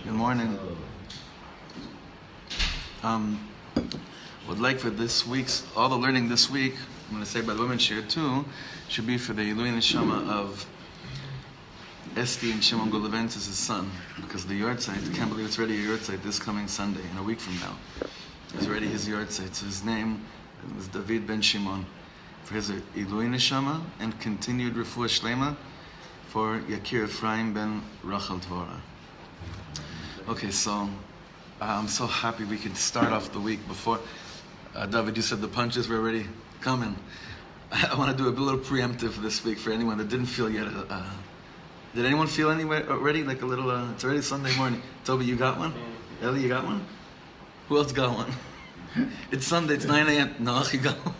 Good morning. Would like for this week's, all the learning this week, I'm going to say by the women's share too, should be for the Ilui Neshama of Esti and Shimon Goloventz's son, because the yahrzeit, I can't believe it's already a yahrzeit this coming Sunday, in a week from now. It's already his yahrzeit. So his name was David ben Shimon, for his Ilui Neshama and continued refuah shlema for Yakir Ephraim ben Rachel Dvorah. Okay, so I'm so happy we could start off the week before. David, you said the punches were already coming. I want to do a little preemptive this week for anyone that didn't feel yet. Did anyone feel anywhere already? Like a little, it's already Sunday morning. Toby, you got one? Ellie, you got one? Who else got one? It's Sunday, it's 9 a.m. No, you got one?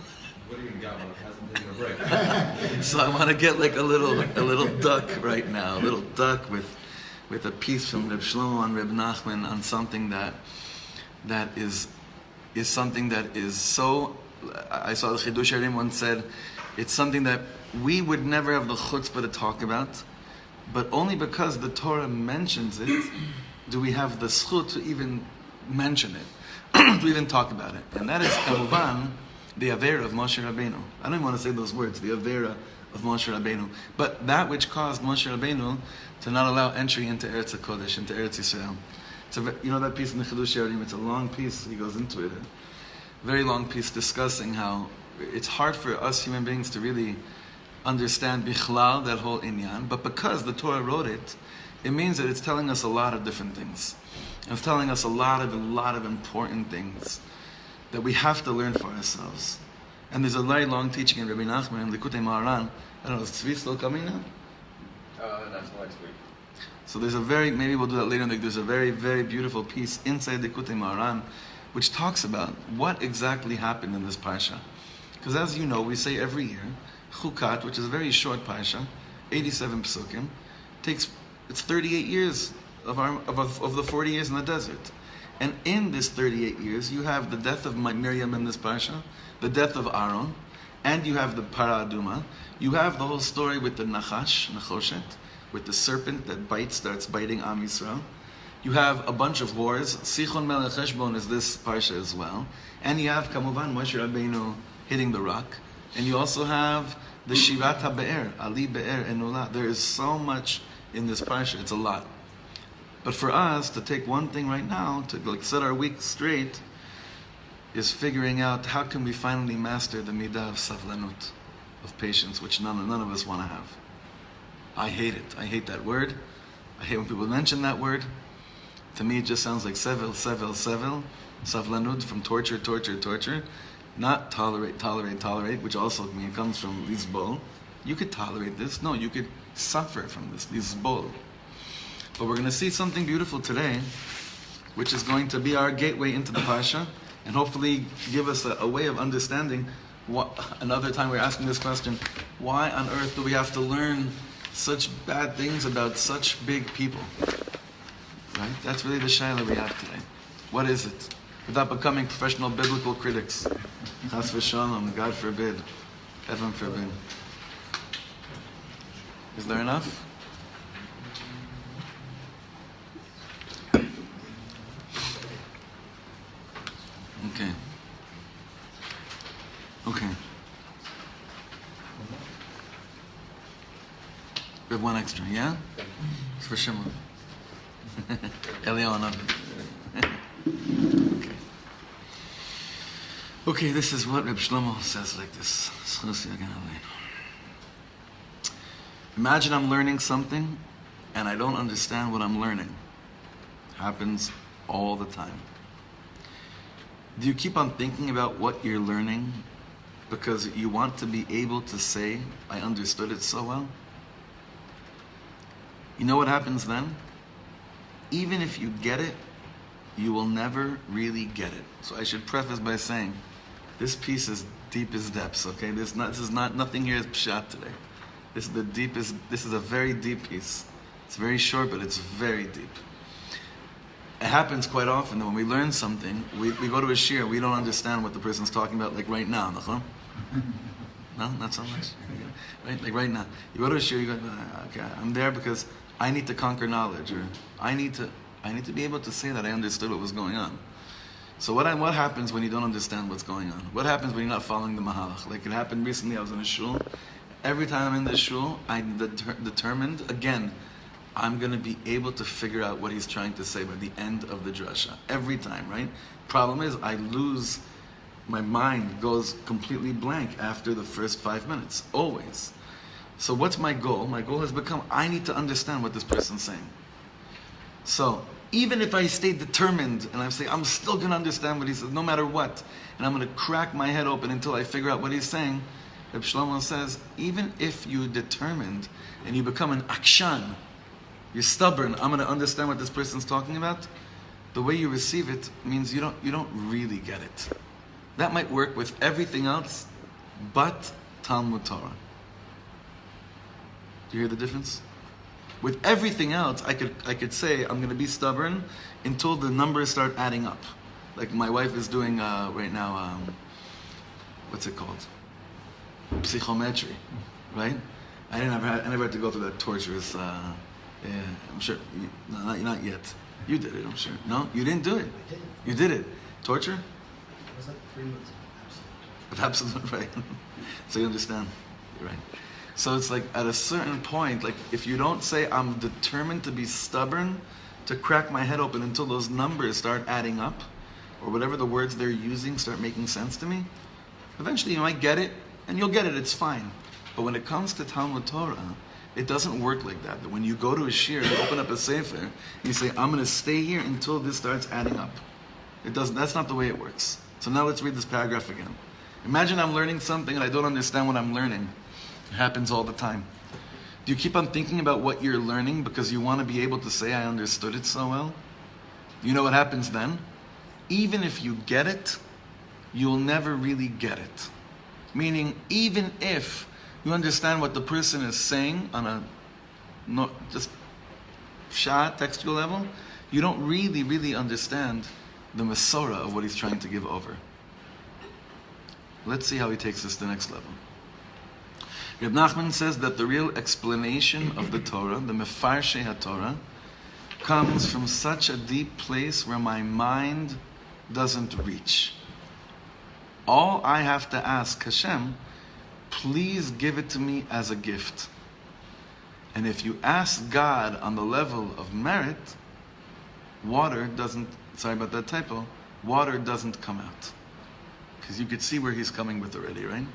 What do you mean got one? It hasn't taken a break. So I want to get like a little duck right now. A little duck with a piece from Rebbe Shlomo and Rebbe Nachman on something that is something that is so. I saw the Chidush Harim once said, it's something that we would never have the chutzpah to talk about, but only because the Torah mentions it do we have the zchut to even mention it, to even talk about it. And that is kamuvan, the avera of Moshe Rabbeinu. I don't even want to say those words, the avera of Moshe Rabbeinu, but that which caused Moshe Rabbeinu to not allow entry into Eretz HaKodesh, into Eretz Yisrael. You know that piece in the Chidush Harim, it's a long piece, he goes into it, a very long piece discussing how it's hard for us human beings to really understand bichlal, that whole inyan, but because the Torah wrote it, it means that it's telling us a lot of different things. It's telling us a lot of important things that we have to learn for ourselves. And there's a very long teaching in Rebbe Nachman in Likutei Moharan. I don't know, is Tzvi still coming now? That's next week. So there's maybe we'll do that later in the week, there's a very, very beautiful piece inside the Likutei Moharan which talks about what exactly happened in this parsha. Because as you know, we say every year, Chukat, which is a very short parsha, 87 psukim, it's 38 years of the 40 years in the desert. And in this 38 years, you have the death of Miriam in this parsha, the death of Aaron, and you have the Para Aduma. You have the whole story with the Nachoshet, with the serpent that starts biting Am Yisrael. You have a bunch of wars. Sichon Melech Heshbon is this parsha as well. And you have, Kamuvan, Moshe Rabbeinu hitting the rock. And you also have the Shirat HaBe'er, Ali Be'er Enula. There is so much in this parsha. It's a lot. But for us to take one thing right now, to set our week straight, is figuring out how can we finally master the midah of savlanut, of patience, which none of us want to have. I hate it. I hate that word. I hate when people mention that word. To me, it just sounds like sevel, savlanut, from torture. Not tolerate, which also comes from lisbol. You could tolerate this. No, you could suffer from this. Lisbol. But we're going to see something beautiful today, which is going to be our gateway into the Parsha, and hopefully give us a way of understanding what, another time we're asking this question, why on earth do we have to learn such bad things about such big people? Right? That's really the shayla we have today. What is it? Without becoming professional biblical critics. Chas v'shalom, God forbid. Heaven forbid. Is there enough? Okay. Okay. We have one extra, yeah? It's for Shimon. Eliyahu. Okay. Okay, this is what Rebbe Shlomo says like this. Imagine I'm learning something and I don't understand what I'm learning. Happens all the time. Do you keep on thinking about what you're learning because you want to be able to say, I understood it so well? You know what happens then? Even if you get it, you will never really get it. So I should preface by saying, this piece is deep as depths, okay? Nothing here is pshat today. This is a very deep piece. It's very short, but it's very deep. It happens quite often that when we learn something, we go to a shir, we don't understand what the person's talking about, like right now, no, not so much. Right? Like right now. You go to a shir, you go, okay, I'm there because I need to conquer knowledge, or I need to be able to say that I understood what was going on. So what happens when you don't understand what's going on? What happens when you're not following the mahalach? Like it happened recently, I was in a shul. Every time I'm in the shul, I'm determined, again, I'm going to be able to figure out what he's trying to say by the end of the drasha. Every time, right? Problem is, my mind goes completely blank after the first 5 minutes. Always. So what's my goal? My goal has become, I need to understand what this person's saying. So, even if I stay determined, and I say, I'm still going to understand what he says, no matter what, and I'm going to crack my head open until I figure out what he's saying, Rebbe Shlomo says, even if you're determined, and you become an akshan, you're stubborn, I'm going to understand what this person's talking about, the way you receive it means you don't really get it. That might work with everything else, but Talmud Torah. Do you hear the difference? With everything else, I could say I'm going to be stubborn until the numbers start adding up. Like my wife is doing right now, what's it called? Psychometry, right? I never had to go through that torturous. I'm sure. Not yet. You did it, I'm sure. No, you didn't do it. I did. You did it. Torture? It was like 3 months Of absolute, right. So you understand. You're right. So it's like at a certain point, like if you don't say I'm determined to be stubborn, to crack my head open until those numbers start adding up, or whatever the words they're using start making sense to me, eventually you might get it, and you'll get it, it's fine. But when it comes to Talmud Torah, it doesn't work like that. That when you go to a shir, you open up a sefer, you say, I'm going to stay here until this starts adding up. It doesn't. That's not the way it works. So now let's read this paragraph again. Imagine I'm learning something and I don't understand what I'm learning. It happens all the time. Do you keep on thinking about what you're learning because you want to be able to say, I understood it so well? You know what happens then? Even if you get it, you'll never really get it. Meaning, even if you understand what the person is saying on a just pshat, textual level, you don't really understand the Masorah of what he's trying to give over. Let's see how he takes this to the next level. Rebbe Nachman says that the real explanation of the Torah, the Mefarshei HaTorah, comes from such a deep place where my mind doesn't reach. All I have to ask Hashem, please give it to me as a gift. And if you ask God on the level of merit, water doesn't come out. Because you could see where he's coming with already, right?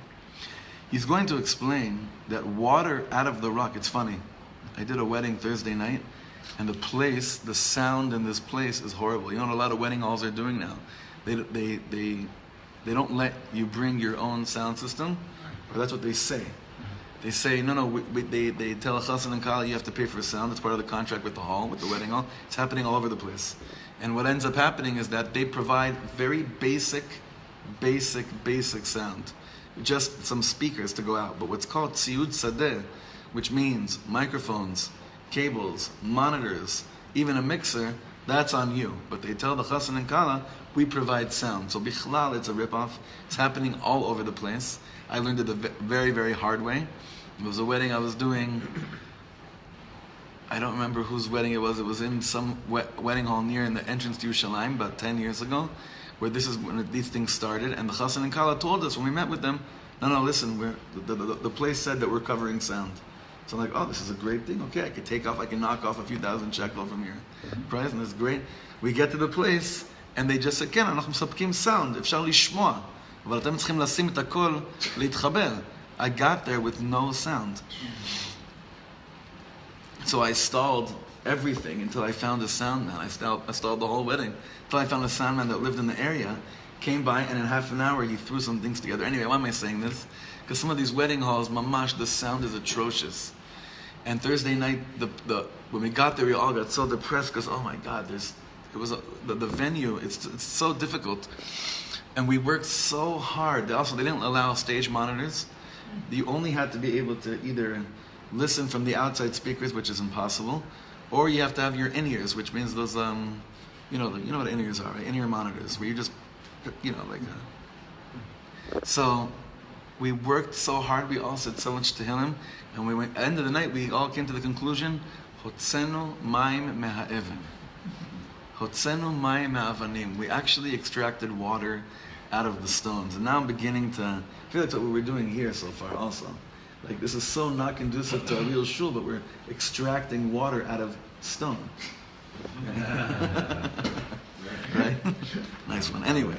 He's going to explain that water out of the rock, it's funny. I did a wedding Thursday night, and the sound in this place is horrible. You know what a lot of wedding halls are doing now? They don't let you bring your own sound system, or that's what they say. They say, no, they tell a chassan and kala, you have to pay for a sound. It's part of the contract with the hall, with the wedding hall. It's happening all over the place. And what ends up happening is that they provide very basic sound. Just some speakers to go out. But what's called tziyud sadeh, which means microphones, cables, monitors, even a mixer, that's on you. But they tell the chassan and kala, we provide sound. So bichlal, it's a ripoff. It's happening all over the place. I learned it the very, very hard way. It was a wedding I was doing. I don't remember whose wedding it was. It was in some wedding hall near in the entrance to Yerushalayim about 10 years ago, where this is when these things started. And the chassan and kala told us when we met with them, no, listen, the place said that we're covering sound. So I'm like, oh, this is a great thing. Okay, I can knock off a few thousand shekel from your price, and it's great. We get to the place, and they just said, כן, אנחנו מספקים sound, אפשר לשמוע. אבל אתם צריכים לשים את הכל להתחבר. I got there with no sound. So I stalled everything until I found a sound man. I stalled the whole wedding until I found a sound man that lived in the area, came by, and in half an hour he threw some things together. Anyway, why am I saying this? Because some of these wedding halls, mamash, the sound is atrocious. And Thursday night, when we got there, we all got so depressed because, oh my God, the venue, it's so difficult. And we worked so hard. They didn't allow stage monitors. You only had to be able to either listen from the outside speakers, which is impossible, or you have to have your in-ears, which means those, you know what in-ears are, right? In-ear monitors, where you just, So we worked so hard. We all said so much to him, and we went. At the end of the night, we all came to the conclusion: Hotzenu mayim me'ha'even. Hotzenu mayim me'avanim. We actually extracted water out of the stones, and now I'm beginning to feel that's what we were doing here so far. Also, like this is so not conducive to a real shul, but we're extracting water out of stone. Right? Nice one. Anyway,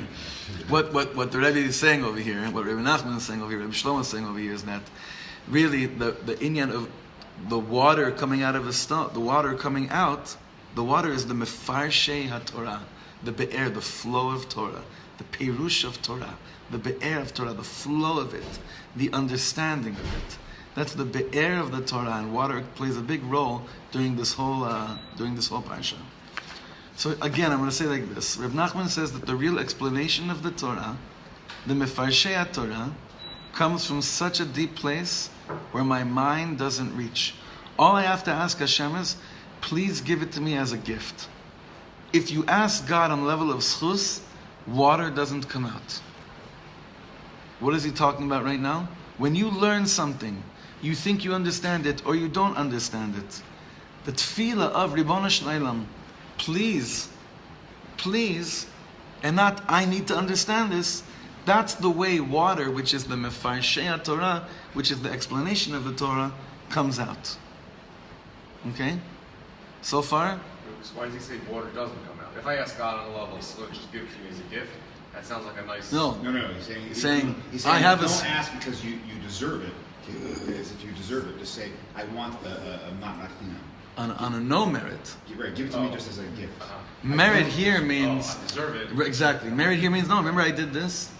what the Rebbe is saying over here, what Rebbe Nachman is saying over here, Rebbe Shlomo is saying over here, is that really the inyan of the water coming out of the stone, the water coming out, the water is the mefarshei haTorah, the be'er, the flow of Torah, the perush of Torah, the be'er of Torah, the flow of it, the understanding of it. That's the be'er of the Torah, and water plays a big role during this whole parsha. So again, I'm going to say like this. Rebbe Nachman says that the real explanation of the Torah, the mefarshei Torah, comes from such a deep place where my mind doesn't reach. All I have to ask Hashem is, please give it to me as a gift. If you ask God on the level of schus, water doesn't come out. What is he talking about right now? When you learn something, you think you understand it or you don't understand it. The tefillah of Ribono Shel Olam, please, and not I need to understand this. That's the way water, which is the mefarshei Torah, which is the explanation of the Torah, comes out. Okay? So far? So why does he say water doesn't come out? If I ask God on a level, so just give it to me as a gift, that sounds like a nice... No, he's saying I have don't ask because you deserve it. As if you deserve it. Just say, I want a matnachina. On a no merit. Right, give it to me just as a gift. Merit here means... I deserve it. Exactly. Merit here means, no, remember I did this?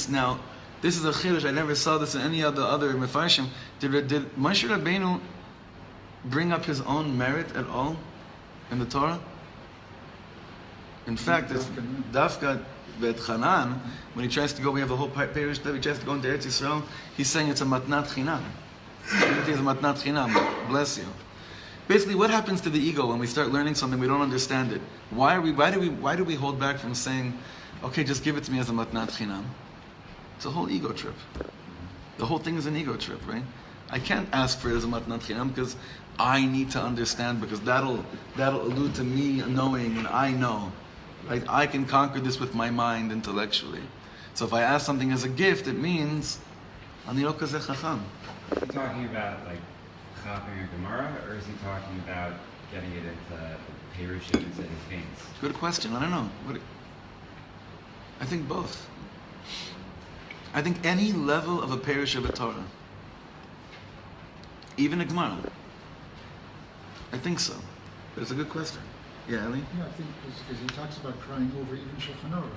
Now, this is a chiddush. I never saw this in any of the other mefarshim. Did Moshe Rabbeinu bring up his own merit at all in the Torah? In fact, it's Dafka Bet Hanan, when he tries to go, we have a whole parish that he tries to go into Eretz Yisrael, he's saying it's a matnat chinam. It's a matnat chinam. Bless you. Basically, what happens to the ego when we start learning something we don't understand it? Why do we hold back from saying, okay, just give it to me as a matnat chinam? It's a whole ego trip. The whole thing is an ego trip, right? I can't ask for it as a matnat chinam because I need to understand, because that'll allude to me knowing, and I know. Right? I can conquer this with my mind intellectually. So if I ask something as a gift, it means ani lo kazeh chacham. Is he talking about like chopping a Gemara, or is he talking about getting it into Perushim instead of things? Good question. I don't know. I think both. I think any level of a perush of a Torah, even a Gemara. I think so. But it's a good question. Yeah, Ellie? Yeah, I think because he talks about crying over even Shulchan Aruch.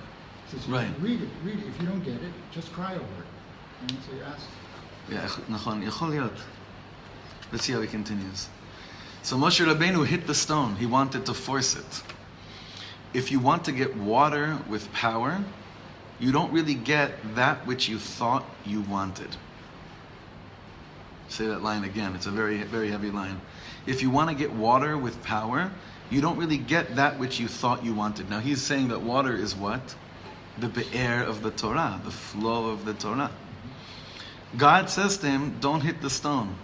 He says, right. read it. If you don't get it, just cry over it. And so you ask. Yeah, nachon, יכול להיות. Let's see how he continues. So Moshe Rabbeinu hit the stone. He wanted to force it. If you want to get water with power, you don't really get that which you thought you wanted. Say that line again. It's a very, very heavy line. If you want to get water with power, you don't really get that which you thought you wanted. Now he's saying that water is what? The be'er of the Torah, the flow of the Torah. God says to him, don't hit the stone.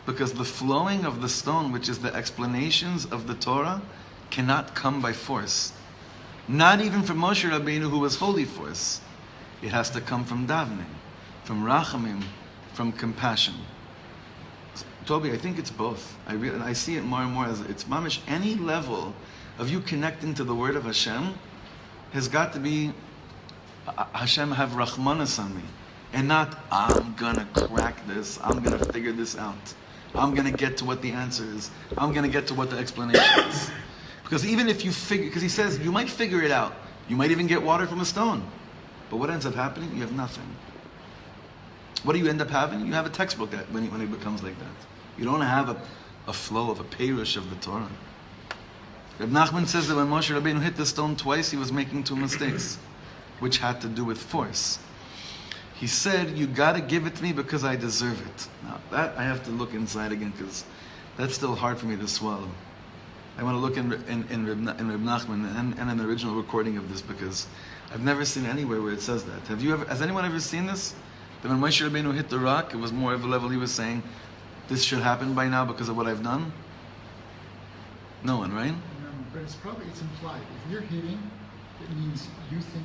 Because the flowing of the stone, which is the explanations of the Torah, cannot come by force. Not even from Moshe Rabbeinu, who was holy force. It has to come from davening, from rachamim, from compassion. Toby, I think it's both. I see it more and more as it's mamish. Any level of you connecting to the word of Hashem has got to be Hashem have rachmanas on me. And not, I'm going to crack this. I'm going to figure this out. I'm going to get to what the answer is. I'm going to get to what the explanation is. Because even if you figure, because he says, you might figure it out. You might even get water from a stone. But what ends up happening? You have nothing. What do you end up having? You have a textbook that when it becomes like that. You don't have a flow of a perush of the Torah. Rebbe Nachman says that when Moshe Rabbeinu hit the stone twice, he was making two mistakes, which had to do with force. He said, you got to give it to me because I deserve it. Now, that I have to look inside again because that's still hard for me to swallow. I want to look in Rebbe Nachman and in the original recording of this because I've never seen anywhere where it says that. Has anyone ever seen this? That when Moshe Rabbeinu hit the rock, it was more of a level he was saying, this should happen by now because of what I've done? No one, right? No, but it's implied. If you're hitting, it means you think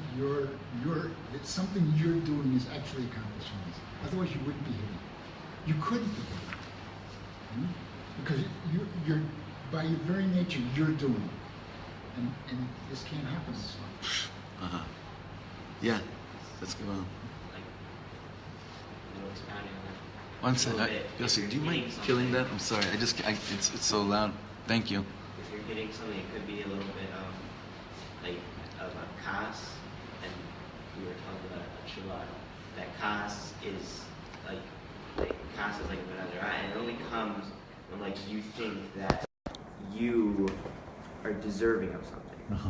that something you're doing is actually accomplishing this. Otherwise, you wouldn't be hitting. You couldn't be hitting. Because you're by your very nature, you're doing it. And this can't happen this way. Uh-huh. Yeah. Let's go on. One second. Yossi, do you mind killing that? I'm sorry. It's so loud. Thank you. If you're hitting something, it could be a little bit of a kas, and we were talking about a tshuva. That kas is like kas is like another eye, and it only comes when you think that you are deserving of something. Uh-huh.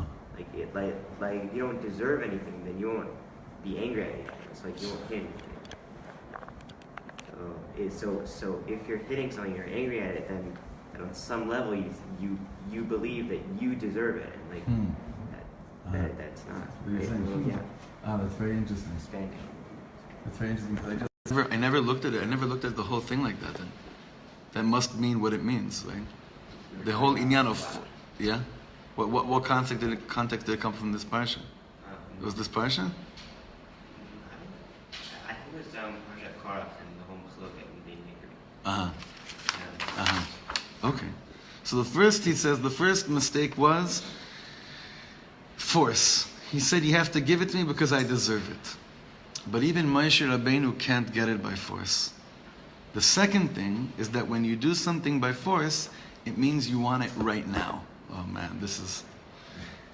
Like you don't deserve anything, then you won't be angry at anything. It's like you won't hit anything. So if you're hitting something, you're angry at it, then on some level you believe that you deserve it, and that's not right. Yeah. That's very interesting. Expanding. That's very interesting. I never looked at it. I never looked at the whole thing like that. That must mean what it means, right? The whole inyan of, yeah. What context did it come from this parsha? Was this parsha? I think it was Parshat Chukat and the whole Machloket and being angry. Okay. So the first mistake was force. He said, you have to give it to me because I deserve it. But even Moshe Rabbeinu can't get it by force. The second thing is that when you do something by force, it means you want it right now. Oh man, this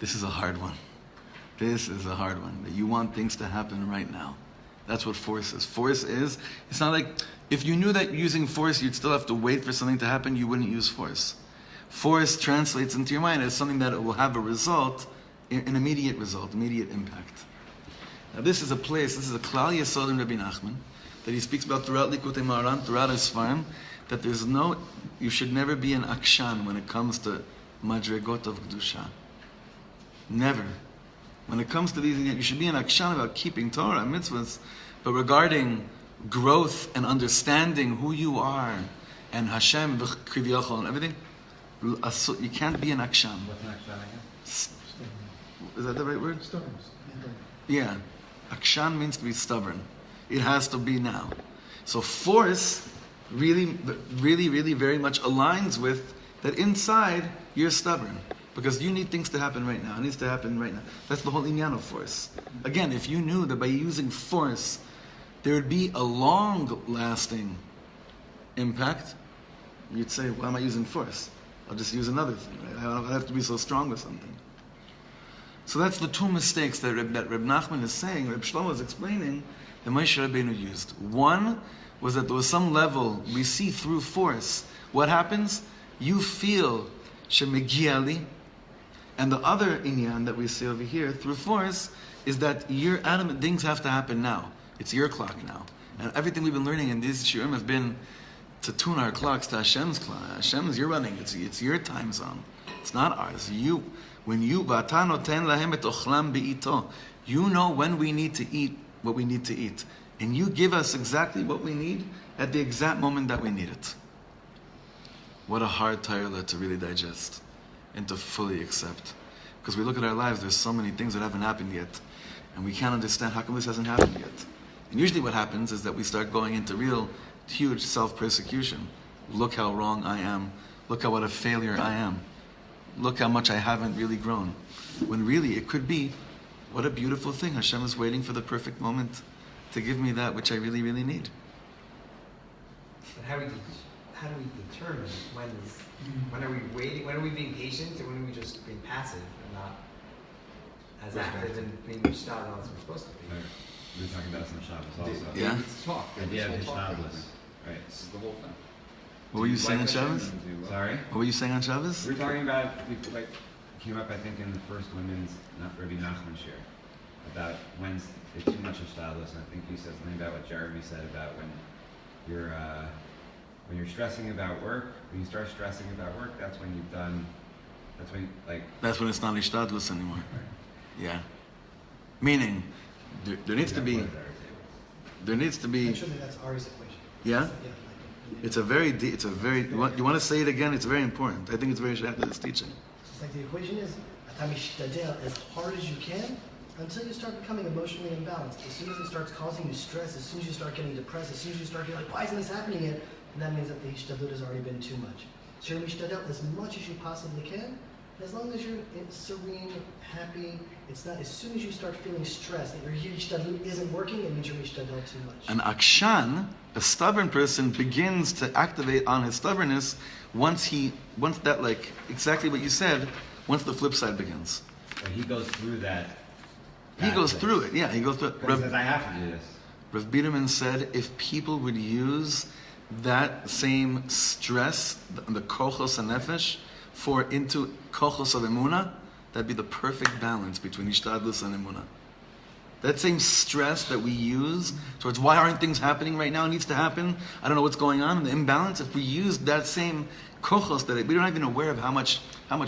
is a hard one. This is a hard one. That you want things to happen right now. That's what force is. Force is, it's not like, if you knew that using force you'd still have to wait for something to happen, you wouldn't use force. Force translates into your mind as something that will have a result, an immediate result, immediate impact. Now this is a klal yesod in Rebbe Nachman, that he speaks about throughout Likutei Moharan, throughout his farm, that you should never be an akshan when it comes to madregot of kedusha. Never. When it comes to these, you should be an akshan about keeping Torah, mitzvahs, but regarding growth and understanding who you are, and Hashem, and everything, you can't be an akshan. What's an akshan again? Is that the right word? Stubborn. Yeah. Akshan means to be stubborn. It has to be now. So force really, really, really very much aligns with that inside you're stubborn. Because you need things to happen right now. It needs to happen right now. That's the whole inyan of force. Again, if you knew that by using force, there would be a long-lasting impact, you'd say, why am I using force? I'll just use another thing, right? I don't have to be so strong with something. So that's the two mistakes that Rebbe Nachman is saying, Reb Shlomo is explaining, that Moshe Rabbeinu used. One was that there was some level we see through force. What happens? You feel shemegiali, and the other inyan that we see over here through force is that your animate things have to happen now. It's your clock now, and everything we've been learning in these shiurim have been to tune our clocks to Hashem's clock. Hashem's you're running. It's your time zone. It's not ours. You, when you you know when we need to eat what we need to eat, and you give us exactly what we need at the exact moment that we need it. What a hard Torah to really digest and to fully accept. Because we look at our lives, there's so many things that haven't happened yet, and we can't understand how come this hasn't happened yet. And usually what happens is that we start going into real, huge self-persecution. Look how wrong I am. Look how what a failure I am. Look how much I haven't really grown. When really it could be, what a beautiful thing. Hashem is waiting for the perfect moment to give me that which I really, really need. But how do we determine when are we waiting, when are we being patient, and when are we just being passive and not as active and being started on as we're supposed to be? We were talking about this on Shabbos also. Yeah? It's talk. The idea of Hishtadlus. Right. This is the whole thing. What were you saying on Shabbos? Sorry? What were you saying on Shabbos? We were talking about, like, came up, I think, in the first women's, not Rebbe Nachman share, about when's it's too much Hishtadlus. And I think you said something about what Jeremy said about when you're stressing about work, when you start stressing about work, that's when you've done, that's when, like... That's when it's not Ishtadlus anymore. Yeah. Meaning, there needs to be... Actually, that's Ari's equation. Yeah? It's a very... You want to say it again? It's very important. I think it's very short to this teaching. It's like the equation is, as hard as you can, until you start becoming emotionally imbalanced. As soon as it starts causing you stress, as soon as you start getting depressed, as soon as you start getting like, why isn't this happening yet? And that means that the hishtadlut has already been too much. So you're mishtadel as much as you possibly can, as long as you're serene, happy. It's not, as soon as you start feeling stressed, that your hishtadlut isn't working, it means you're mishtadel too much. An akshan, a stubborn person, begins to activate on his stubbornness once that, like, exactly what you said, once the flip side begins. But he goes through that. He goes through it, yeah. He goes through it. He says, I have to do this. Rav Biederman said, if people would use that same stress, the kochos and nefesh, into kochos of emunah, that'd be the perfect balance between ishtadlus and emunah. That same stress that we use towards why aren't things happening right now, it needs to happen, I don't know what's going on, the imbalance, if we use that same kochos, that we're not even aware of how much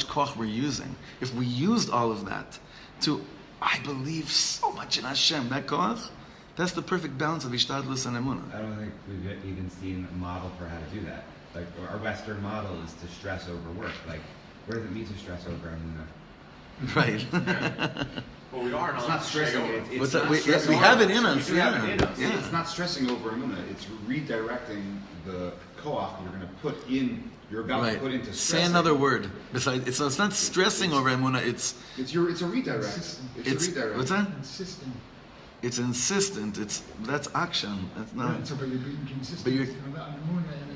koch we're using. If we used all of that to, I believe so much in Hashem, that koch, that's the perfect balance of ishtadlus and emunah. I don't think we've even seen a model for how to do that. Like, our Western model is to stress over work. Like, what does it mean to stress over emunah? Right. Well, we are It's not stressing. What's that? Yes, we have it in us. We have it in us. Yeah. It's not stressing over emunah. It's redirecting the koach you're going to put in. You're about to put into stressing. Say another word. Besides, it's not stressing over emunah. It's a redirect. It's a redirect. What's that? Insisting. It's insistent. That's action. That's not. Right, so but you're being consistent. But you're- on the moon, and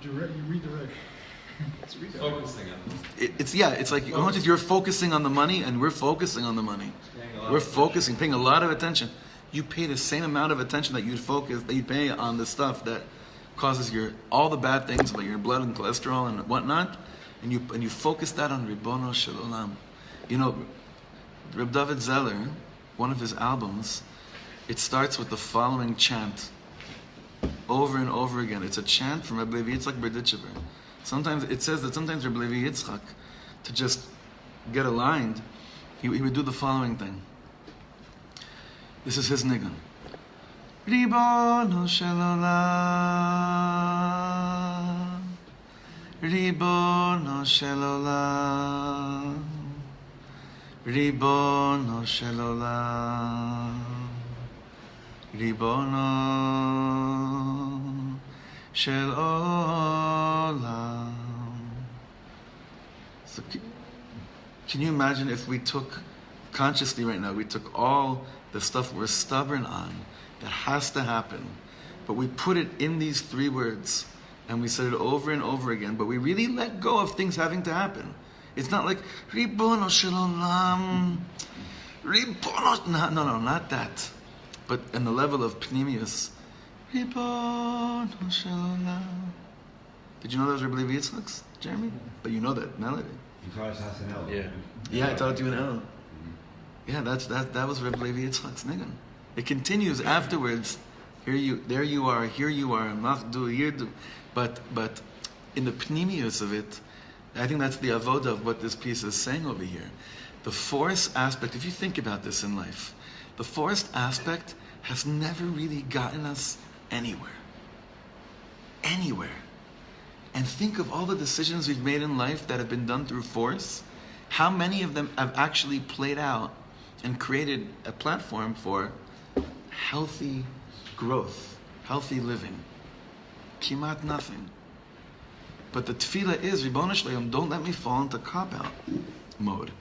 you redirect. It's a redirect. Focusing on It's like you're focusing on the money, and we're focusing on the money. Paying a lot of attention. You pay the same amount of attention that you pay on the stuff that causes all the bad things about your blood and cholesterol and whatnot, and you focus that on Ribono Shel Olam. You know, Reb David Zeller, one of his albums, it starts with the following chant over and over again. It's a chant from Rebbe Yitzchak Berditchever. Sometimes it says that sometimes Rebbe Yitzchak, to just get aligned, he would do the following thing. This is his nigun. Ribono Shel Olam, Ribono Shel Olam, Ribono Shel Olam, Ribono Shel Olam. So can you imagine if we took, consciously right now, we took all the stuff we're stubborn on, that has to happen, but we put it in these three words, and we said it over and over again, but we really let go of things having to happen. It's not like, Ribono Shel Olam, Ribono, no, not that. But in the level of Pnimius, Ribono shel olam. Did you know that was Rebbe Levi Yitzchak's, Jeremy? But you know that melody. You taught us Hasanel. Yeah. Yeah, I taught you an L. Yeah, that was Rebbe Levi Yitzchak's nigun. It continues afterwards. Here you are, Machdu, Yirdu. But in the pnimius of it, I think that's the avoda of what this piece is saying over here. The force aspect, if you think about this in life, the forced aspect has never really gotten us anywhere. Anywhere. And think of all the decisions we've made in life that have been done through force. How many of them have actually played out and created a platform for healthy growth, healthy living? Kimat nothing. But the tefillah is, Ribono Shel Olam, don't let me fall into cop-out mode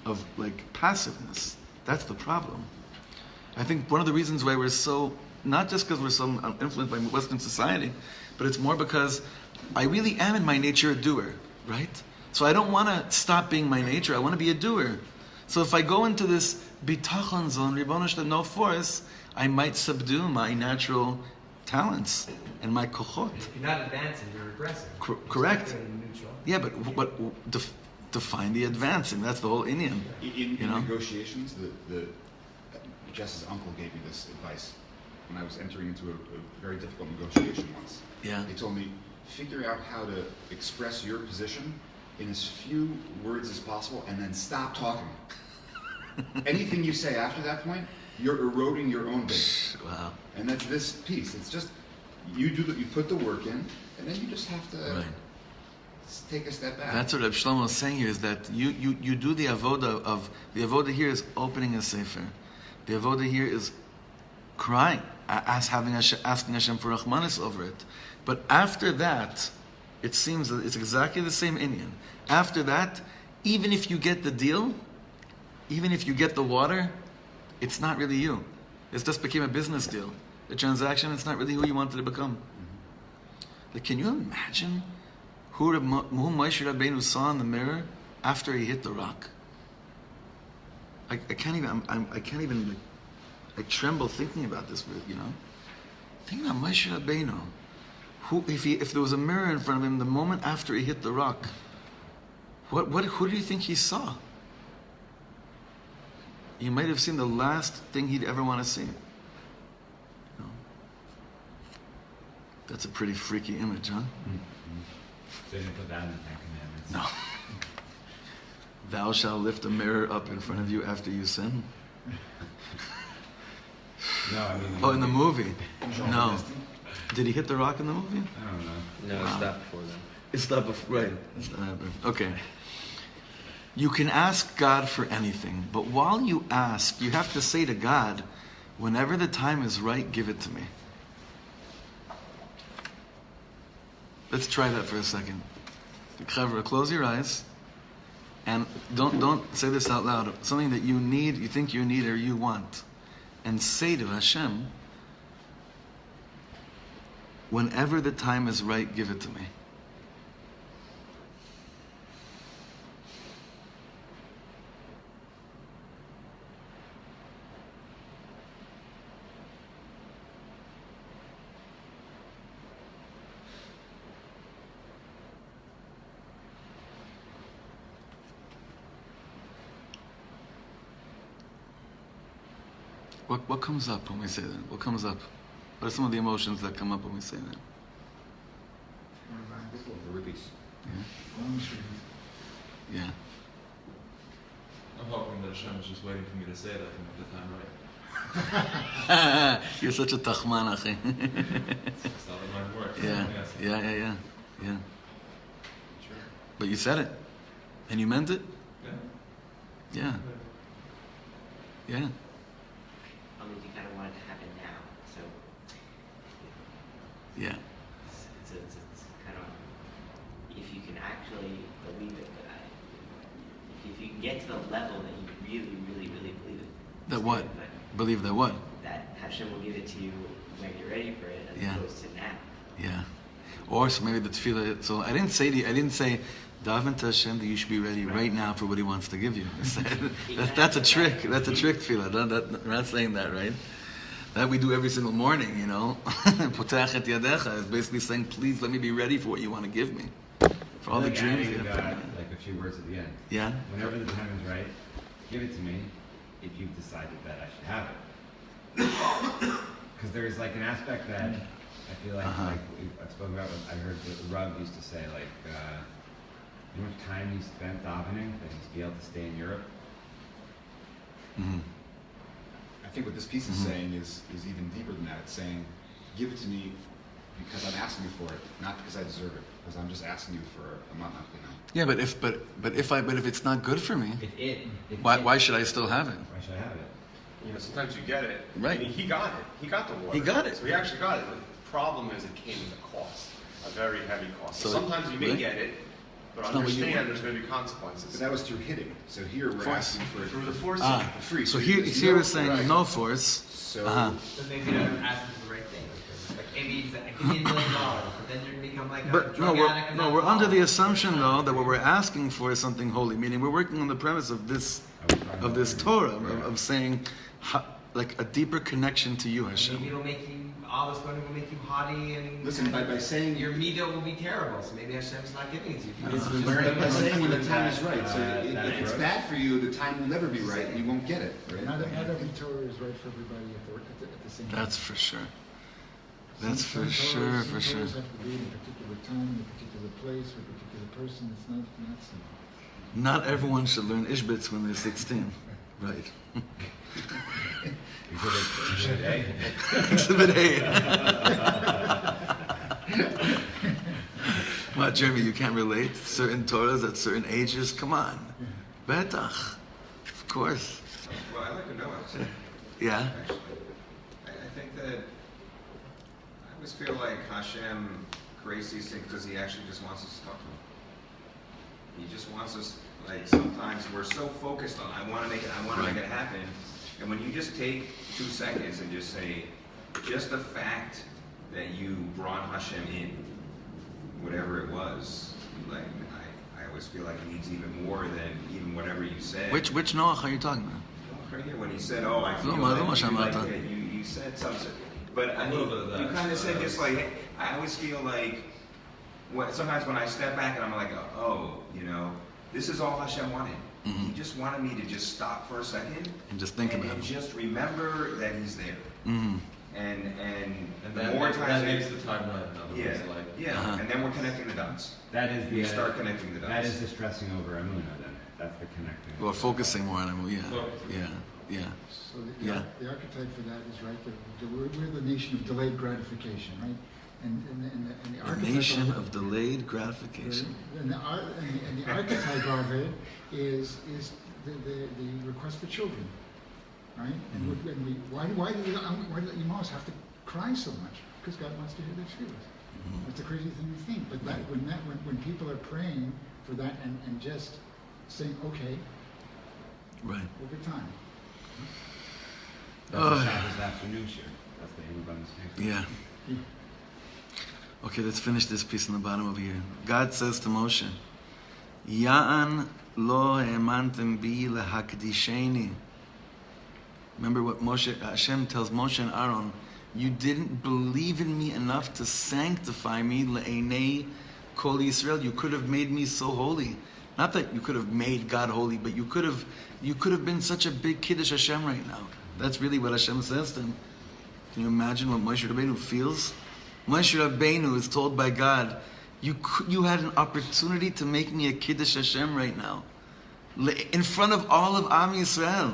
of like passiveness. That's the problem. I think one of the reasons why we're so, not just because we're so influenced by Western society, but it's more because I really am in my nature a doer, right? So I don't want to stop being my nature. I want to be a doer. So if I go into this bitachon zone, Ribono Shel Olam, no force, I might subdue my natural talents and my kochot. If you're not advancing, you're regressing. Correct. You're neutral. Yeah, but what define the advancing? That's the whole Indian. In negotiations, Jess's uncle gave me this advice when I was entering into a very difficult negotiation once. Yeah. He told me, figure out how to express your position in as few words as possible and then stop talking. Anything you say after that point, you're eroding your own base. Wow. And that's this piece. It's just, you put the work in, and then you just have to take a step back. That's what Reb Shlomo is saying here, is that you do the avoda of, the avoda here is opening a sefer. The avoda here is crying, asking Hashem for Rahmanis over it. But after that, it seems that it's exactly the same Indian. After that, even if you get the deal, even if you get the water, it's not really you. It just became a business deal. A transaction, it's not really who you wanted to become. Like, can you imagine who Moshe Rabbeinu saw in the mirror after he hit the rock? I can't even I tremble thinking about this, you know? Think about Moshe Rabbeinu. If there was a mirror in front of him the moment after he hit the rock, who do you think he saw? He might have seen the last thing he'd ever want to see. No. That's a pretty freaky image, huh? Mm-hmm. They didn't put that in the Ten Commandments. No. Thou shalt lift a mirror up in front of you after you sin. No, I mean. Oh, in the movie? No. Did he hit the rock in the movie? I don't know. No, it stopped before then. It stopped before, right. It's not happening. Okay. You can ask God for anything, but while you ask, you have to say to God, whenever the time is right, give it to me. Let's try that for a second. Clever, close your eyes, and don't say this out loud. Something that you need, you think you need, or you want, and say to Hashem, whenever the time is right, give it to me. What comes up when we say that? What comes up? What are some of the emotions that come up when we say that? Yeah. I'm hoping that Hashem is just waiting for me to say that to make the time right. You're such a tachman, achi. That's not the mind works. Yeah. Sure. But you said it. And you meant it? Yeah. Yeah. You kind of want it to happen now, so Yeah. it's kind of, if you can actually believe it, if you can get to the level that you really, really, really believe it. That what? Believe that what? That Hashem will give it to you when you're ready for it, as opposed to now. Yeah. Or so maybe the tefillah. So I didn't say daven to Hashem that you should be ready right now for what He wants to give you. That's a trick. That's a trick tefillah. We're not saying that, right? That we do every single morning, you know. Potach et yadecha is basically saying, please let me be ready for what you want to give me. For all the dreams adding you to have. God, like a few words at the end. Yeah? Whenever the time is right, give it to me if you've decided that I should have it. Because there's like an aspect that I feel like, I spoke about what I heard the Rabbi used to say, like, you know how much time he spent davening that he's be able to stay in Europe? Mm-hmm. I think what this piece is saying is even deeper than that. It's saying, give it to me because I'm asking you for it, not because I deserve it. Because I'm just asking you for a month, you know. Yeah, but if it's not good for me, why should I still have it? Why should I have it? You know, sometimes you get it. Right. I mean, he got it. He got the water. He got it. So he actually got it. The problem is it came at a cost, a very heavy cost. So So, sometimes you may right. get it, but It's not what you want. understand there's going to be consequences. But that was through hitting. So here we're Force. asking for Through the force. for free. So there's here no- is saying right. no force. So So maybe they're asking for the right thing. Like maybe he's like, give me $1 million, but then you're going to become like a But drug addict. and we're under the alcoholic. assumption though that what we're asking for is something holy. Meaning we're working on the premise of this Torah of saying like a deeper connection to you, Maybe Hashem. it'll make you, all this money will make you haughty and listen, by saying your midah will be terrible. So maybe Hashem's not giving it to you. by saying when the time is right. So that if it's approach. bad for you, the time will never be right, and you won't get it. Right? Not every Torah is right for everybody at the same time. That's for sure. That's Some for sure, Torahs- for some sure. Torahs have to be in a particular time, in a particular place, with a particular person. It's not so. Not everyone should learn Ishbitz when they're 16. Right. Exhibit A. Exhibit A. What, Jeremy, you can't relate? Certain Torahs at certain ages? Come on. Betach. Of course. Well, I'd like to know it. Yeah? Actually, I think that I always feel like Hashem creates these things because He actually just wants us to talk to Him. He just wants us. Like sometimes we're so focused on, I want to make it happen, and when you just take 2 seconds and just say, just the fact that you brought Hashem in, whatever it was, like I always feel like it needs even more than even whatever you said. Which Noach are you talking about? Right here, when he said, "Oh, I feel No, like, no, you, like no. you said something," but I mean, little bit of that. you kind of said just like I always feel like sometimes when I step back and I'm like, "Oh, you know, this is all Hashem wanted. He just wanted me to just stop for a second And just think about and it. just remember that He's there." Mm-hmm. And And the that, more makes, times that makes the timeline, in other yeah, words, like, yeah, and then we're connecting the dots. That is We the start connecting the dots. That is the stressing over Amunah then. That's the connecting. Well, focusing more on him. Yeah. So Yeah. the archetype for that is right. We're the nation of delayed gratification, right? And the A archetype nation of delayed gratification. And the archetype of it is the request for children, right? And why do the Imams have to cry so much? Because God wants to hear their tefillahs. That's a crazy thing to think. But when people are praying for that and just saying, okay, Right. over time. That's the Shabbos afternoon shir. That's the Amos Yeah. Okay, let's finish this piece on the bottom over here. God says to Moshe, Ya'an lo ha'emantem bi lehakdisheni. Remember what Hashem tells Moshe and Aaron, you didn't believe in me enough to sanctify me le'enei kol Yisrael. You could have made me so holy. Not that you could have made God holy, but you could have been such a big Kiddush Hashem right now. That's really what Hashem says to him. Can you imagine what Moshe Rabbeinu feels? Moshe Rabbeinu is told by God, you had an opportunity to make me a Kiddush Hashem right now. In front of all of Am Yisrael.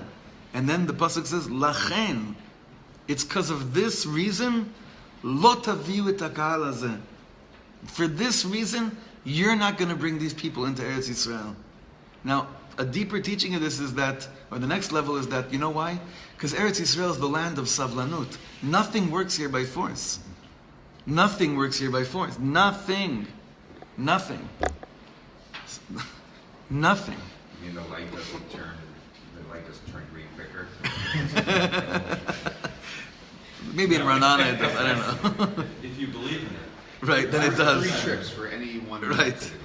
And then the pasuk says, Lachen. It's because of this reason, Lo taviu et hakahal hazeh. For this reason, you're not going to bring these people into Eretz Yisrael. Now, a deeper teaching of this is that, or the next level is that, you know why? Because Eretz Yisrael is the land of savlanut. Nothing works here by force. Nothing works here by force. Nothing. Nothing. Nothing. You mean the light doesn't turn green quicker? Maybe in Ranana it does, I don't know. if you believe in it. Right, then it does. 3 trips for any one. Right. activity.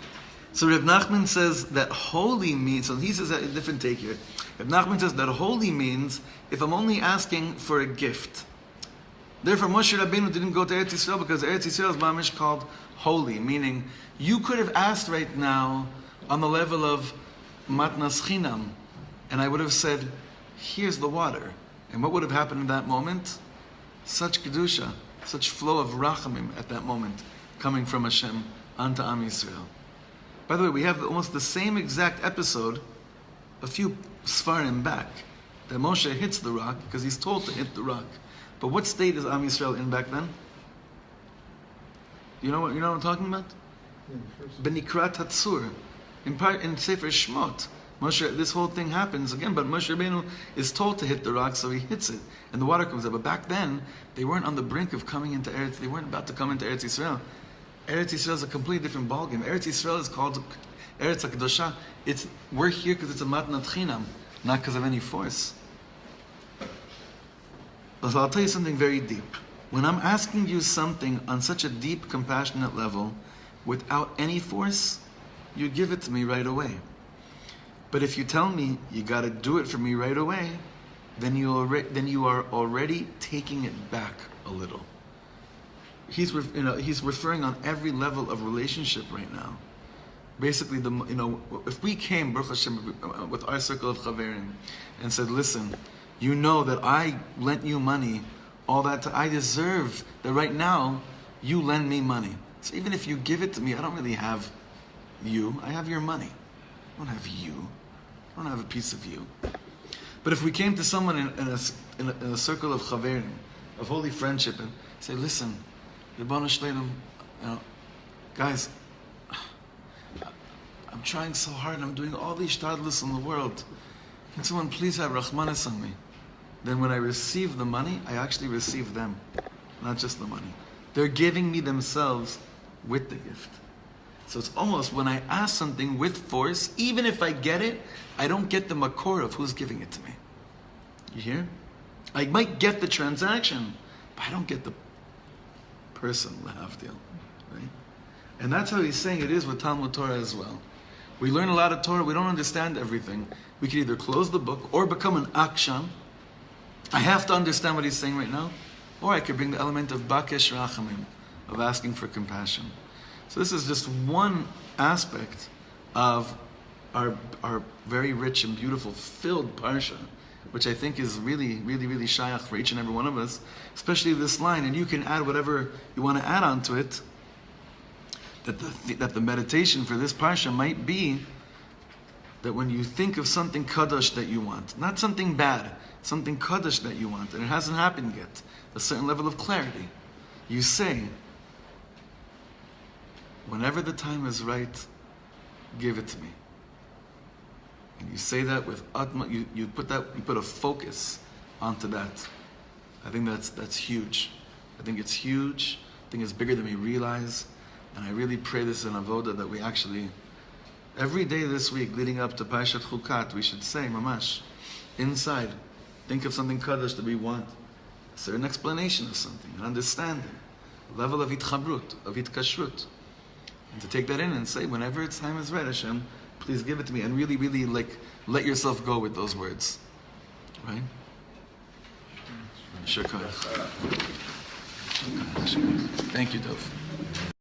So Rebbe Nachman says that holy means, so he says a different take here. Rebbe Nachman says that holy means if I'm only asking for a gift, Therefore, Moshe Rabbeinu didn't go to Eretz Yisrael because Eretz Yisrael is mamish called holy, meaning you could have asked right now on the level of matnas chinam, and I would have said, here's the water. And what would have happened in that moment? Such kedusha, such flow of rachamim at that moment coming from Hashem onto Am Yisrael. By the way, we have almost the same exact episode a few Sfarim back, that Moshe hits the rock because he's told to hit the rock. But what state is Am Yisrael in back then? You know what I'm talking about? Benikrat Hatzur. In Sefer Shmot, Moshe, this whole thing happens again, but Moshe Rabbeinu is told to hit the rock, so he hits it, and the water comes up. But back then, they weren't on the brink of coming into Eretz. They weren't about to come into Eretz Yisrael. Eretz Yisrael is a completely different ballgame. Eretz Yisrael is called Eretz HaKadosha. We're here because it's a matnat chinam, not because of any force. But I'll tell you something very deep. When I'm asking you something on such a deep, compassionate level, without any force, you give it to me right away. But if you tell me you got to do it for me right away, then you are already taking it back a little. He's referring on every level of relationship right now. Basically, if we came, Baruch Hashem, with our circle of chaverim, and said, listen, you know that I lent you money, all that, I deserve that right now you lend me money. So even if you give it to me, I don't really have you, I have your money. I don't have you. I don't have a piece of you. But if we came to someone in a circle of chaverim, of holy friendship, and say, listen, Ribono Shleilim, guys, I'm trying so hard, I'm doing all these shtadlus in the world. Can someone please have Rahmanis on me? Then when I receive the money, I actually receive them, not just the money. They're giving me themselves with the gift. So it's almost when I ask something with force, even if I get it, I don't get the makor of who's giving it to me. You hear? I might get the transaction, but I don't get the person, lahavdil, right? And that's how he's saying it is with Talmud Torah as well. We learn a lot of Torah, we don't understand everything. We can either close the book or become an akshan. I have to understand what he's saying right now, or I could bring the element of bakesh rachamim, of asking for compassion. So this is just one aspect of our very rich and beautiful, filled parsha, which I think is really, really, really shayach for each and every one of us, especially this line. And you can add whatever you want to add onto it. That the meditation for this parsha might be that when you think of something kadosh that you want, not something bad, something kadosh that you want, and it hasn't happened yet, a certain level of clarity, you say, whenever the time is right, give it to me. And you say that with utmost, you put a focus onto that. I think that's huge. I think it's huge. I think it's bigger than we realize. And I really pray this in avoda that we actually, every day this week leading up to Parshat Chukat, we should say, mamash, inside, think of something kaddish that we want, a certain explanation of something, an understanding, a level of itchabrut, of itkashrut. And to take that in and say, whenever its time is right, Hashem, please give it to me. And really, really let yourself go with those words. Right? Shukar. Thank you, Dov.